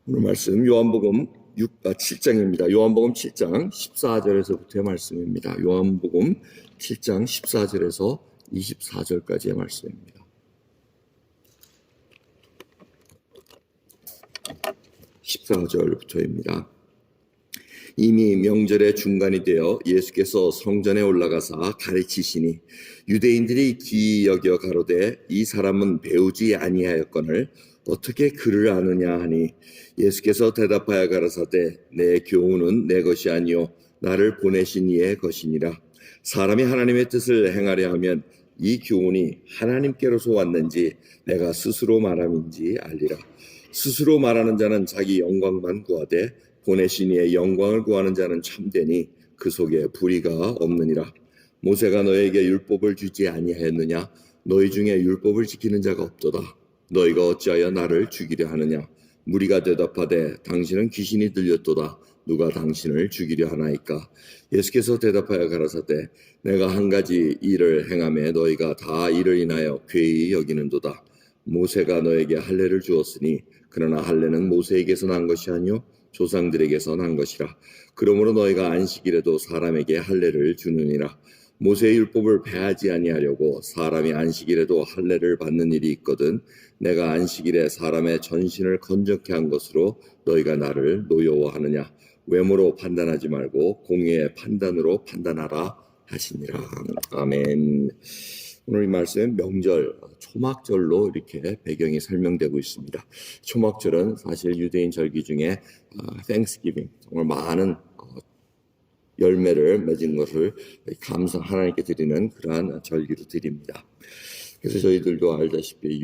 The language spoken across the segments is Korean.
오늘 말씀 요한복음 7장입니다. 요한복음 7장 14절에서부터의 말씀입니다. 요한복음 7장 14절에서 24절까지의 말씀입니다. 14절부터입니다. 이미 명절의 중간이 되어 예수께서 성전에 올라가사 가르치시니 유대인들이 기이 여겨 가로되 이 사람은 배우지 아니하였거늘 어떻게 그를 아느냐 하니 예수께서 대답하여 가라사대 내 교훈은 내 것이 아니요 나를 보내신 이의 것이니라. 사람이 하나님의 뜻을 행하려 하면 이 교훈이 하나님께로서 왔는지 내가 스스로 말함인지 알리라. 스스로 말하는 자는 자기 영광만 구하되 보내신 이의 영광을 구하는 자는 참되니 그 속에 불의가 없느니라. 모세가 너에게 율법을 주지 아니하였느냐? 너희 중에 율법을 지키는 자가 없도다. 너희가 어찌하여 나를 죽이려 하느냐? 무리가 대답하되 당신은 귀신이 들렸도다. 누가 당신을 죽이려 하나이까? 예수께서 대답하여 가라사대 내가 한 가지 일을 행하매 너희가 다 이를 인하여 괴히 여기는도다. 모세가 너에게 할례를 주었으니 그러나 할례는 모세에게서 난 것이 아니요 조상들에게서 난 것이라. 그러므로 너희가 안식일에도 사람에게 할례를 주느니라. 모세의 율법을 폐하지 아니하려고 사람이 안식일에도 할례를 받는 일이 있거든 내가 안식일에 사람의 전신을 건져게 한 것으로 너희가 나를 노여워하느냐. 외모로 판단하지 말고 공의의 판단으로 판단하라 하시니라. 아멘. 오늘 이 말씀은 명절, 초막절로 이렇게 배경이 설명되고 있습니다. 초막절은 사실 유대인 절기 중에 Thanksgiving, 정말 많은 열매를 맺은 것을 하나님께 드리는 그러한 절기로 드립니다. 그래서 저희들도 알다시피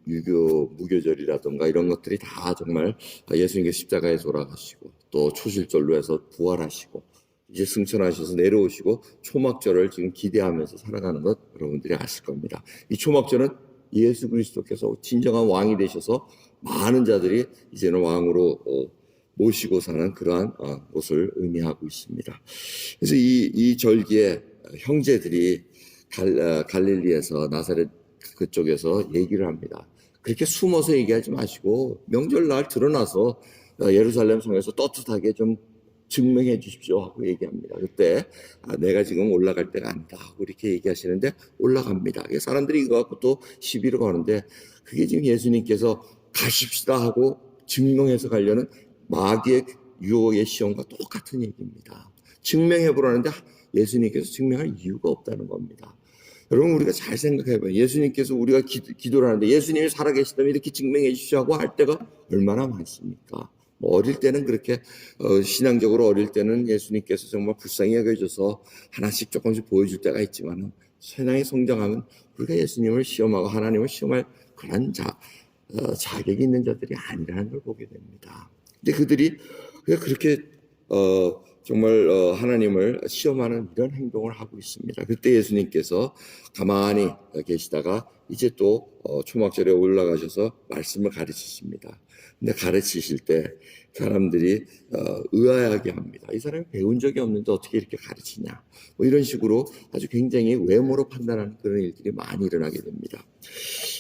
유교 무교절이라든가 이런 것들이 다 정말 예수님께서 십자가에 돌아가시고 또 초실절로 해서 부활하시고 이제 승천하셔서 내려오시고 초막절을 지금 기대하면서 살아가는 것 여러분들이 아실 겁니다. 이 초막절은 예수 그리스도께서 진정한 왕이 되셔서 많은 자들이 이제는 왕으로 모시고 사는 그러한 것을 의미하고 있습니다. 그래서 이 절기에 형제들이 갈릴리에서 나사렛 그쪽에서 얘기를 합니다. 그렇게 숨어서 얘기하지 마시고 명절날 드러나서 예루살렘 성에서 떳떳하게 좀 증명해 주십시오 하고 얘기합니다. 그때 내가 지금 올라갈 때가 아니다 하고 이렇게 얘기하시는데 올라갑니다. 사람들이 이거 갖고 또 시비를 거는데 그게 지금 예수님께서 가십시다 하고 증명해서 가려는 마귀의 유혹의 시험과 똑같은 얘기입니다. 증명해 보라는데 예수님께서 증명할 이유가 없다는 겁니다. 여러분 우리가 잘 생각해봐요. 예수님께서 우리가 기도를 하는데 예수님이 살아계시다면 이렇게 증명해 주시라고 할 때가 얼마나 많습니까? 어릴 때는 그렇게 신앙적으로 어릴 때는 예수님께서 정말 불쌍히 여겨줘서 하나씩 조금씩 보여줄 때가 있지만 신앙이 성장하면 우리가 예수님을 시험하고 하나님을 시험할 그런 자격이 있는 자들이 아니라는 걸 보게 됩니다. 근데 그들이 그렇게 정말 하나님을 시험하는 이런 행동을 하고 있습니다. 그때 예수님께서 가만히 계시다가 이제 또 초막절에 올라가셔서 말씀을 가르치십니다. 근데 가르치실 때 사람들이 의아하게 합니다. 이 사람이 배운 적이 없는데 어떻게 이렇게 가르치냐. 뭐 이런 식으로 아주 굉장히 외모로 판단하는 그런 일들이 많이 일어나게 됩니다.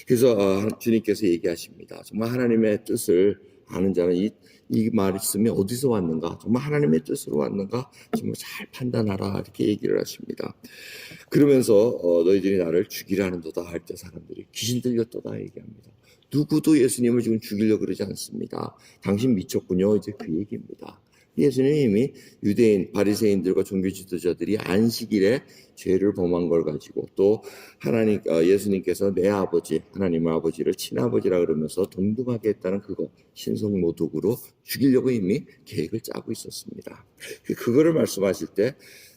그래서 주님께서 얘기하십니다. 정말 하나님의 뜻을 아는 자는 이 말씀이 어디서 왔는가, 정말 하나님의 뜻으로 왔는가 정말 잘 판단하라 이렇게 얘기를 하십니다. 그러면서 너희들이 나를 죽이려 하는도다 할 때 사람들이 귀신 들렸도다 얘기합니다. 누구도 예수님을 지금 죽이려고 그러지 않습니다. 당신 미쳤군요. 이제 그 얘기입니다. 예수님이 유대인 바리새인들과 종교 지도자들이 안식일에 죄를 범한 걸 가지고 또 예수님께서 내 아버지 하나님의 아버지를 친아버지라 그러면서 동등하게 했다는 그거 신성모독으로 죽이려고 이미 계획을 짜고 있었습니다. 그거를 말씀하실 때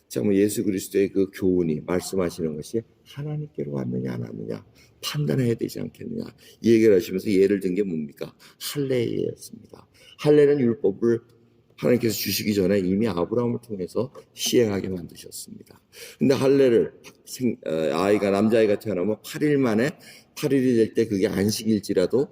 정말 예수 그리스도의 그 교훈이 말씀하시는 것이 하나님께로 왔느냐 안 왔느냐 판단해야 되지 않겠느냐 이 얘기를 하시면서 예를 든 게 뭡니까? 할례였습니다. 할례는 율법을 하나님께서 주시기 전에 이미 아브라함을 통해서 시행하게 만드셨습니다. 근데 할례를 남자아이가 태어나면 8일 만에 8일이 될 때 그게 안식일지라도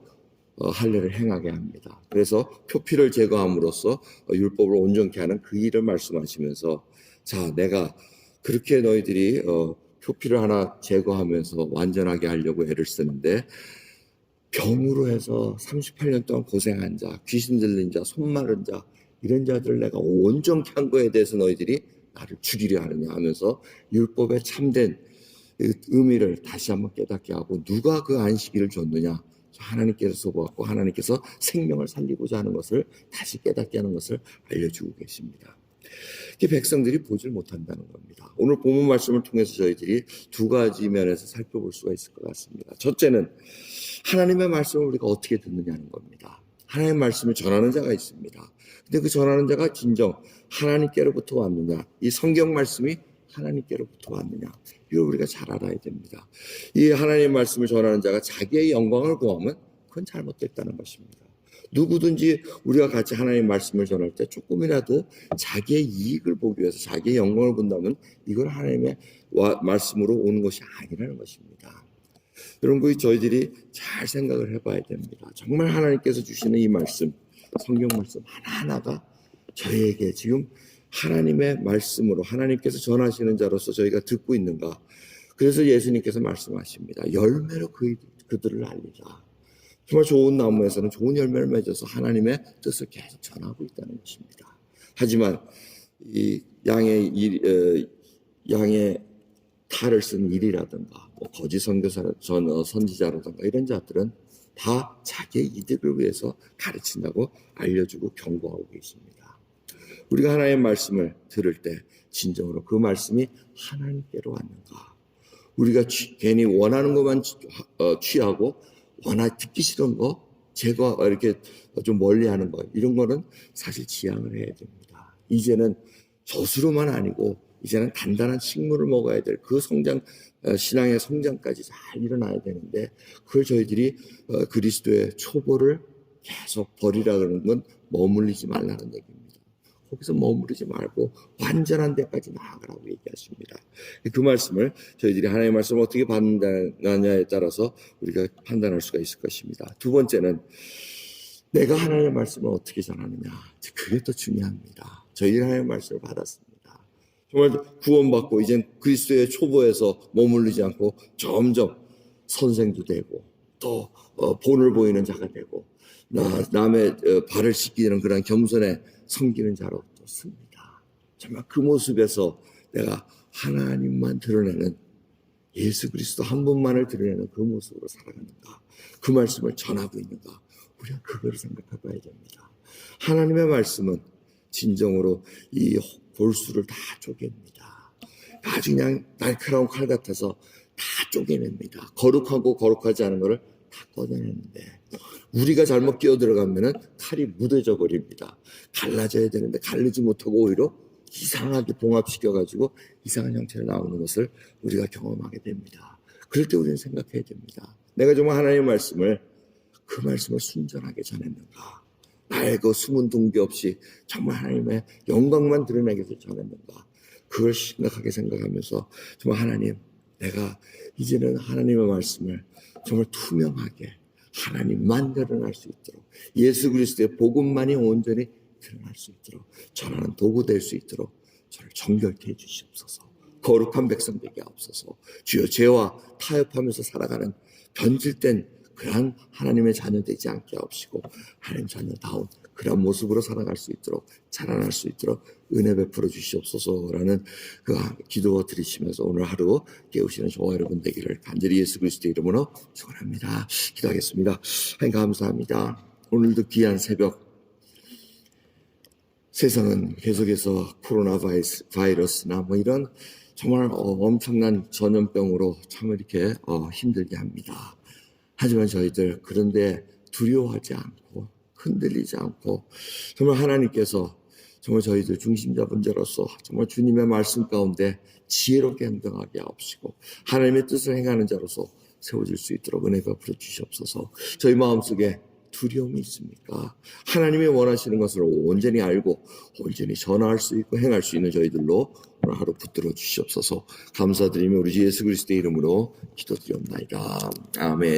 할례를 행하게 합니다. 그래서 표피를 제거함으로써 율법을 온전케 하는 그 일을 말씀하시면서 자, 내가 그렇게 너희들이 표피를 하나 제거하면서 완전하게 하려고 애를 쓰는데 병으로 해서 38년 동안 고생한 자, 귀신 들린 자, 손 마른 자, 이런 자들을 내가 온전케 한 거에 대해서 너희들이 나를 죽이려 하느냐 하면서 율법의 참된 의미를 다시 한번 깨닫게 하고, 누가 그 안식일을 줬느냐, 하나님께서 보았고 하나님께서 생명을 살리고자 하는 것을 다시 깨닫게 하는 것을 알려주고 계십니다. 백성들이 보질 못한다는 겁니다. 오늘 본문 말씀을 통해서 저희들이 두 가지 면에서 살펴볼 수가 있을 것 같습니다. 첫째는 하나님의 말씀을 우리가 어떻게 듣느냐는 겁니다. 하나님의 말씀을 전하는 자가 있습니다. 근데 그 전하는 자가 진정 하나님께로부터 왔느냐, 이 성경 말씀이 하나님께로부터 왔느냐, 이걸 우리가 잘 알아야 됩니다. 이 하나님의 말씀을 전하는 자가 자기의 영광을 구하면 그건 잘못됐다는 것입니다. 누구든지 우리가 같이 하나님의 말씀을 전할 때 조금이라도 자기의 이익을 보기 위해서 자기의 영광을 본다면 이건 하나님의 말씀으로 오는 것이 아니라는 것입니다. 이런 거 저희들이 잘 생각을 해봐야 됩니다. 정말 하나님께서 주시는 이 말씀, 성경 말씀 하나하나가 저희에게 지금 하나님의 말씀으로 하나님께서 전하시는 자로서 저희가 듣고 있는가. 그래서 예수님께서 말씀하십니다. 열매로 그들을 알리자. 정말 좋은 나무에서는 좋은 열매를 맺어서 하나님의 뜻을 계속 전하고 있다는 것입니다. 하지만 이 양의 탈을 쓴 일이라든가 거짓 선지자라든가 이런 자들은 다 자기의 이득을 위해서 가르친다고 알려주고 경고하고 계십니다. 우리가 하나님의 말씀을 들을 때 진정으로 그 말씀이 하나님께로 왔는가, 우리가 괜히 원하는 것만 취하고 듣기 싫은 거 제거 이렇게 좀 멀리하는 거, 이런 거는 사실 지양을 해야 됩니다. 이제는 젖으로만 아니고 이제는 단단한 식물을 먹어야 될 그 신앙의 성장까지 잘 일어나야 되는데, 그걸 저희들이 그리스도의 초보를 계속 버리라 그러는 건 머물리지 말라는 얘기입니다. 거기서 머무르지 말고 완전한 데까지 나아가라고 얘기하십니다. 그 말씀을 저희들이 하나님의 말씀을 어떻게 받느냐에 따라서 우리가 판단할 수가 있을 것입니다. 두 번째는 내가 하나님의 말씀을 어떻게 전하느냐, 그게 더 중요합니다. 저희들이 하나님의 말씀을 받았습니다. 정말 구원받고 이젠 그리스도의 초보에서 머무르지 않고 점점 선생도 되고 또 본을 보이는 자가 되고 남의 발을 씻기는 그런 겸손에 섬기는 자로 또 씁니다. 정말 그 모습에서 내가 하나님만 드러내는, 예수 그리스도 한 분만을 드러내는 그 모습으로 살아가는가, 그 말씀을 전하고 있는가, 우리가 그걸 생각해 봐야 됩니다. 하나님의 말씀은 진정으로 이 골수를 다 쪼갭니다. 아주 그냥 날카로운 칼 같아서 다 쪼개냅니다. 거룩하고 거룩하지 않은 것을 다 꺼내내는데, 우리가 잘못 끼어 들어가면은 칼이 무뎌져 버립니다. 갈라져야 되는데 갈르지 못하고 오히려 이상하게 봉합시켜가지고 이상한 형태로 나오는 것을 우리가 경험하게 됩니다. 그럴 때 우리는 생각해야 됩니다. 내가 정말 하나님의 말씀을, 그 말씀을 순전하게 전했는가, 나의 그 숨은 동기 없이 정말 하나님의 영광만 드러내기 위해서 전했는가, 그걸 심각하게 생각하면서 정말 하나님, 내가 이제는 하나님의 말씀을 정말 투명하게 하나님만 드러날 수 있도록, 예수 그리스도의 복음만이 온전히 드러날 수 있도록, 전하는 도구 될 수 있도록 저를 정결케 해 주시옵소서. 거룩한 백성 되게 하옵소서. 주여, 죄와 타협하면서 살아가는 변질된 그러한 하나님의 자녀 되지 않게 하옵시고, 하나님 자녀다운 그런 모습으로 살아갈 수 있도록, 자라날 수 있도록 은혜 베풀어 주시옵소서라는 그 기도 드리시면서 오늘 하루 깨우시는 저와 여러분 되기를 간절히 예수 그리스도의 이름으로 축원합니다. 기도하겠습니다. 하나님 감사합니다. 오늘도 귀한 새벽, 세상은 계속해서 코로나 바이러스나 이런 정말 엄청난 전염병으로 참 이렇게 힘들게 합니다. 하지만 저희들 그런데 두려워하지 않고 흔들리지 않고, 정말 하나님께서 정말 저희들 중심자분자로서 정말 주님의 말씀 가운데 지혜롭게 행동하게 하옵시고, 하나님의 뜻을 행하는 자로서 세워질 수 있도록 은혜 베풀어 주시옵소서. 저희 마음속에 두려움이 있습니까? 하나님이 원하시는 것을 온전히 알고 온전히 전할 수 있고 행할 수 있는 저희들로 오늘 하루 붙들어 주시옵소서. 감사드리며 우리 주 예수 그리스도의 이름으로 기도드리옵나이다. 아멘.